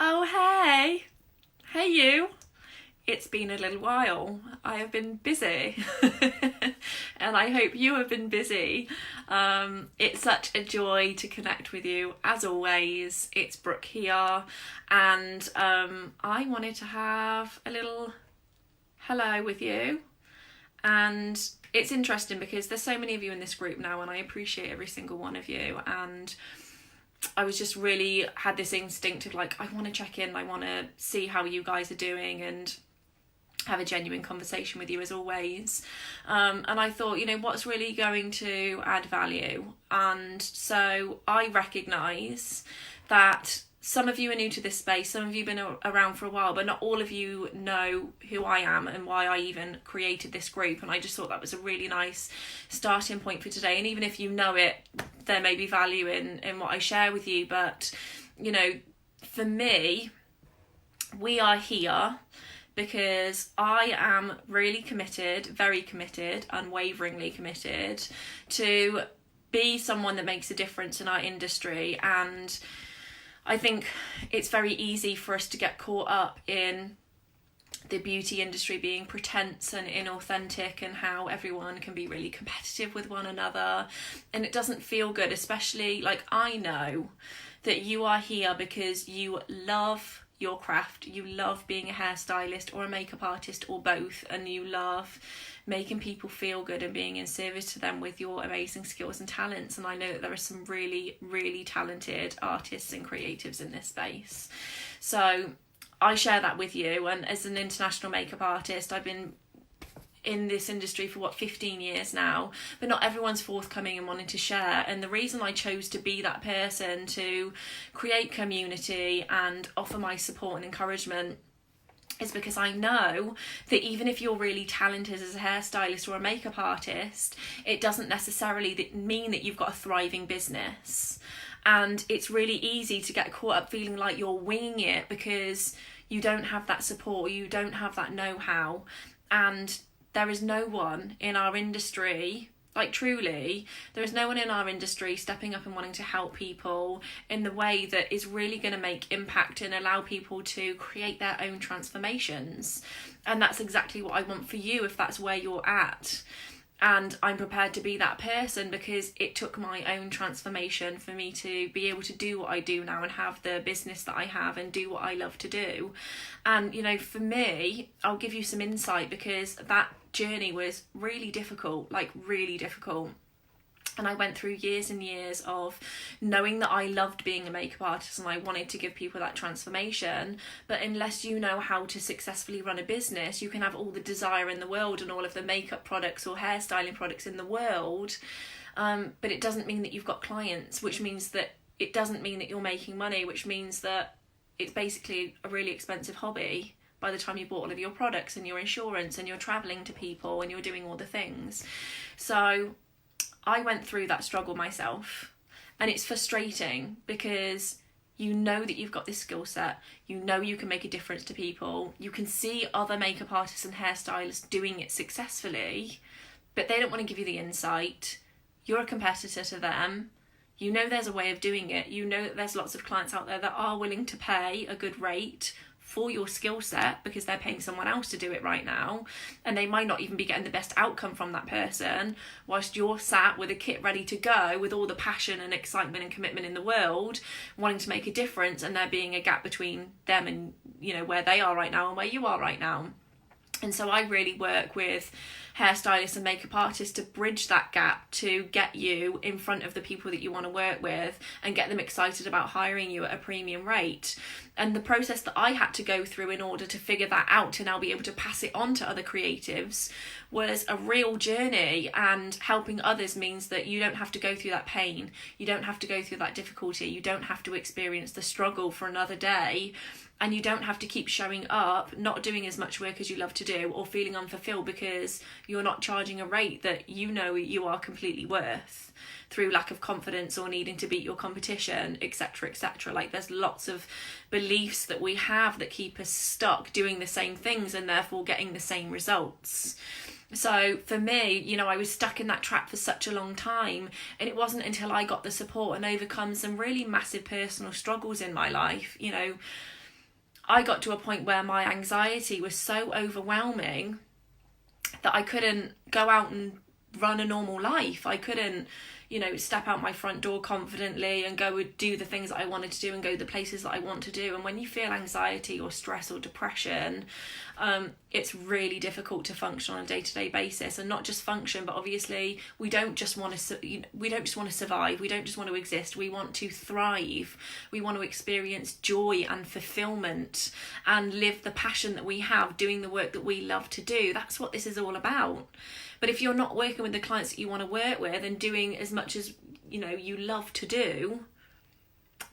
Oh, hey. Hey, you. It's been a little while. I have been busy. And I hope you have been busy. It's such a joy to connect with you. As always, it's Brooke here. And I wanted to have a little hello with you. And it's interesting because there's so many of you in this group now, and I appreciate every single one of you. And I was just really had this instinct of like, I want to check in, I want to see how you guys are doing and have a genuine conversation with you as always. And I thought, what's really going to add value? And so I recognise that some of you are new to this space, some of you have been around for a while, but not all of you know who I am and why I even created this group. And I just thought that was a really nice starting point for today. And even if you know it, there may be value in what I share with you. But, for me, we are here because I am really committed, very committed, unwaveringly committed to be someone that makes a difference in our industry. And I think it's very easy for us to get caught up in the beauty industry being pretense and inauthentic and how everyone can be really competitive with one another. And it doesn't feel good, especially like I know that you are here because you love your craft, you love being a hairstylist or a makeup artist or both, and you love making people feel good and being in service to them with your amazing skills and talents. And I know that there are some really, really talented artists and creatives in this space. So I share that with you. And as an international makeup artist, I've been in this industry for 15 years now, but not everyone's forthcoming and wanting to share. And the reason I chose to be that person to create community and offer my support and encouragement is because I know that even if you're really talented as a hairstylist or a makeup artist, it doesn't necessarily mean that you've got a thriving business. And it's really easy to get caught up feeling like you're winging it because you don't have that support, you don't have that know-how. And there is no one in our industry, like truly, there is no one in our industry stepping up and wanting to help people in the way that is really going to make impact and allow people to create their own transformations. And that's exactly what I want for you if that's where you're at. And I'm prepared to be that person because it took my own transformation for me to be able to do what I do now and have the business that I have and do what I love to do. And, for me, I'll give you some insight because that journey was really difficult, really difficult. And I went through years and years of knowing that I loved being a makeup artist and I wanted to give people that transformation. But unless you know how to successfully run a business, you can have all the desire in the world and all of the makeup products or hairstyling products in the world. But it doesn't mean that you've got clients, which means that it doesn't mean that you're making money, which means that it's basically a really expensive hobby by the time you bought all of your products and your insurance and you're traveling to people and you're doing all the things. So I went through that struggle myself, and it's frustrating because you know that you've got this skill set, you know you can make a difference to people, you can see other makeup artists and hairstylists doing it successfully, but they don't want to give you the insight. You're a competitor to them. You know there's a way of doing it. You know that there's lots of clients out there that are willing to pay a good rate for your skill set because they're paying someone else to do it right now, and they might not even be getting the best outcome from that person, whilst you're sat with a kit ready to go with all the passion and excitement and commitment in the world, wanting to make a difference, and there being a gap between them and where they are right now and where you are right now. And so I really work with hairstylists and makeup artists to bridge that gap, to get you in front of the people that you want to work with and get them excited about hiring you at a premium rate. And the process that I had to go through in order to figure that out to now be able to pass it on to other creatives was a real journey. And helping others means that you don't have to go through that pain, you don't have to go through that difficulty, you don't have to experience the struggle for another day. And you don't have to keep showing up, not doing as much work as you love to do, or feeling unfulfilled because you're not charging a rate that you are completely worth through lack of confidence or needing to beat your competition, etc., etc. Like there's lots of beliefs that we have that keep us stuck doing the same things and therefore getting the same results. So for me, I was stuck in that trap for such a long time, and it wasn't until I got the support and overcome some really massive personal struggles in my life, I got to a point where my anxiety was so overwhelming that I couldn't go out and run a normal life. I couldn't, step out my front door confidently and go and do the things that I wanted to do and go the places that I want to do. And when you feel anxiety or stress or depression, it's really difficult to function on a day-to-day basis, and not just function, but obviously we don't just want to survive. We don't just want to exist. We want to thrive. We want to experience joy and fulfillment and live the passion that we have doing the work that we love to do. That's what this is all about. But if you're not working with the clients that you want to work with and doing as much as you love to do,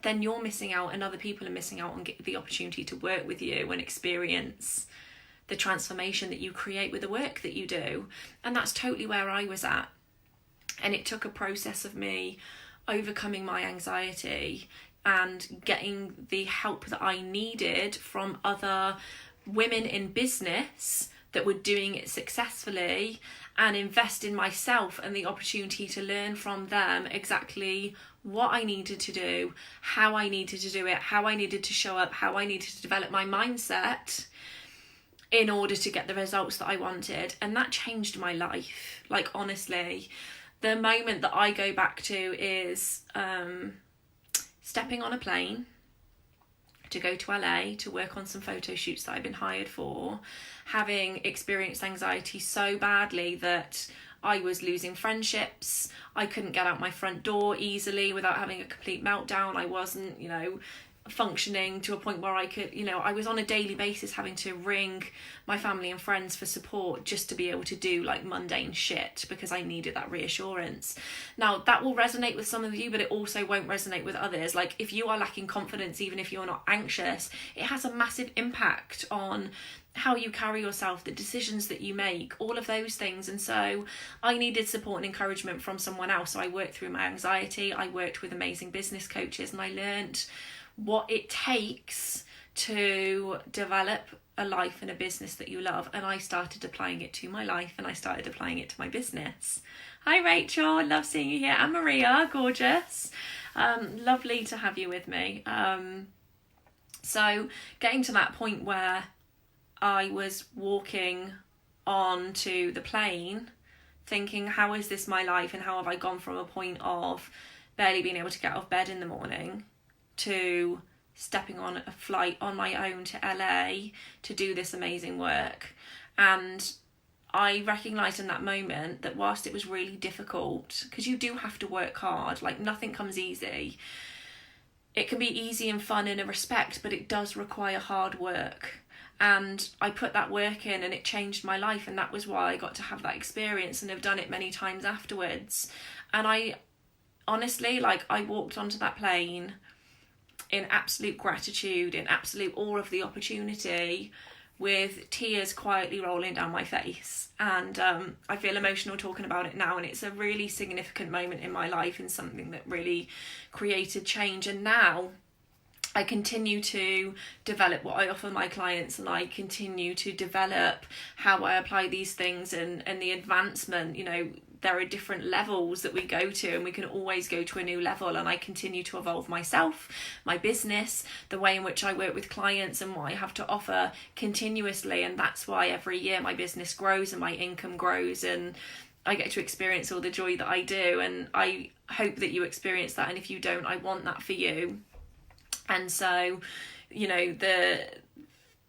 then you're missing out, and other people are missing out on the opportunity to work with you and experience the transformation that you create with the work that you do. And that's totally where I was at. And it took a process of me overcoming my anxiety and getting the help that I needed from other women in business that were doing it successfully, and invest in myself and the opportunity to learn from them exactly what I needed to do, how I needed to do it, how I needed to show up, how I needed to develop my mindset in order to get the results that I wanted. And that changed my life. Like, honestly, the moment that I go back to is stepping on a plane to go to LA to work on some photo shoots that I've been hired for, having experienced anxiety so badly that I was losing friendships. I couldn't get out my front door easily without having a complete meltdown. I wasn't, functioning to a point where I could, I was on a daily basis having to ring my family and friends for support just to be able to do like mundane shit, because I needed that reassurance. Now, that will resonate with some of you, but it also won't resonate with others. Like, if you are lacking confidence, even if you're not anxious, it has a massive impact on how you carry yourself, the decisions that you make, all of those things. And so I needed support and encouragement from someone else. So I worked through my anxiety. I worked with amazing business coaches, and I learned what it takes to develop a life and a business that you love. And I started applying it to my life, and I started applying it to my business. Hi Rachel, love seeing you here. And Maria, gorgeous. Lovely to have you with me. So getting to that point where I was walking on to the plane thinking, how is this my life, and how have I gone from a point of barely being able to get out of bed in the morning to stepping on a flight on my own to LA to do this amazing work. And I recognised in that moment that whilst it was really difficult, because you do have to work hard, like nothing comes easy. It can be easy and fun in a respect, but it does require hard work. And I put that work in, and it changed my life, and that was why I got to have that experience and have done it many times afterwards. And I honestly, I walked onto that plane in absolute gratitude, in absolute awe of the opportunity, with tears quietly rolling down my face. And I feel emotional talking about it now, and it's a really significant moment in my life and something that really created change. And now I continue to develop what I offer my clients, and I continue to develop how I apply these things and the advancement. There are different levels that we go to, and we can always go to a new level. And I continue to evolve myself, my business, the way in which I work with clients, and what I have to offer continuously. And that's why every year my business grows and my income grows, and I get to experience all the joy that I do. And I hope that you experience that. And if you don't, I want that for you. And so,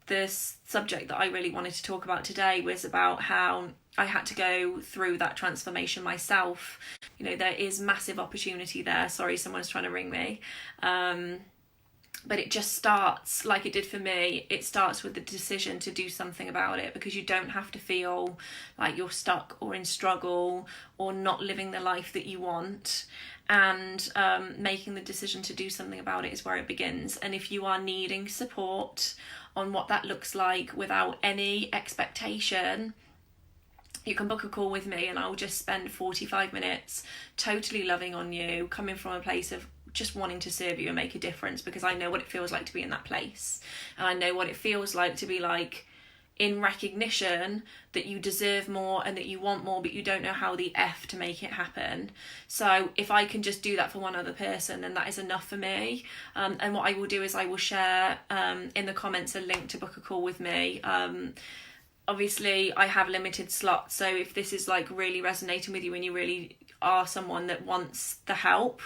the subject that I really wanted to talk about today was about how I had to go through that transformation myself. There is massive opportunity there. Sorry, someone's trying to ring me. But it just starts, like it did for me, it starts with the decision to do something about it, because you don't have to feel like you're stuck or in struggle or not living the life that you want. And making the decision to do something about it is where it begins. And if you are needing support on what that looks like without any expectation, you can book a call with me, and I'll just spend 45 minutes totally loving on you, coming from a place of just wanting to serve you and make a difference, because I know what it feels like to be in that place. And I know what it feels like to be in recognition that you deserve more and that you want more, but you don't know how the F to make it happen. So if I can just do that for one other person, then that is enough for me. And what I will do is I will share in the comments a link to book a call with me. Obviously I have limited slots, so if this is like really resonating with you and you really are someone that wants the help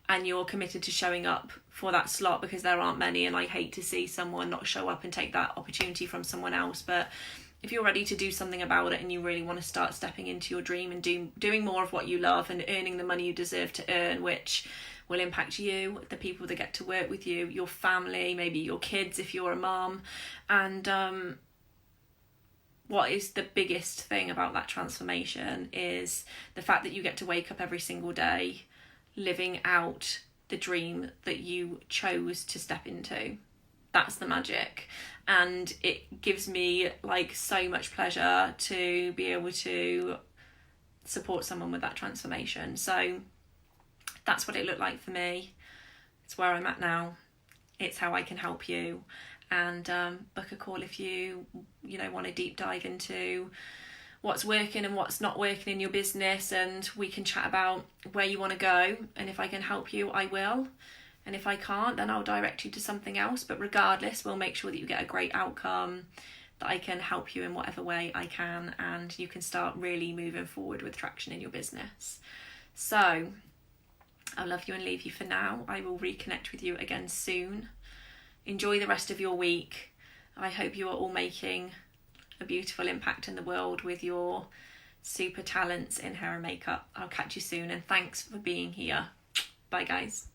and you're committed to showing up for that slot, because there aren't many, and I hate to see someone not show up and take that opportunity from someone else. But if you're ready to do something about it and you really want to start stepping into your dream and doing more of what you love and earning the money you deserve to earn, which will impact you, the people that get to work with you, your family, maybe your kids if you're a mum, and what is the biggest thing about that transformation is the fact that you get to wake up every single day living out the dream that you chose to step into. That's the magic. And it gives me like so much pleasure to be able to support someone with that transformation. So that's what it looked like for me. It's where I'm at now. It's how I can help you. And book a call if you want to deep dive into what's working and what's not working in your business, and we can chat about where you want to go. And if I can help you, I will. And if I can't, then I'll direct you to something else. But regardless, we'll make sure that you get a great outcome, that I can help you in whatever way I can, and you can start really moving forward with traction in your business. So I'll love you and leave you for now. I will reconnect with you again soon. Enjoy the rest of your week. I hope you are all making a beautiful impact in the world with your super talents in hair and makeup. I'll catch you soon, and thanks for being here. Bye guys.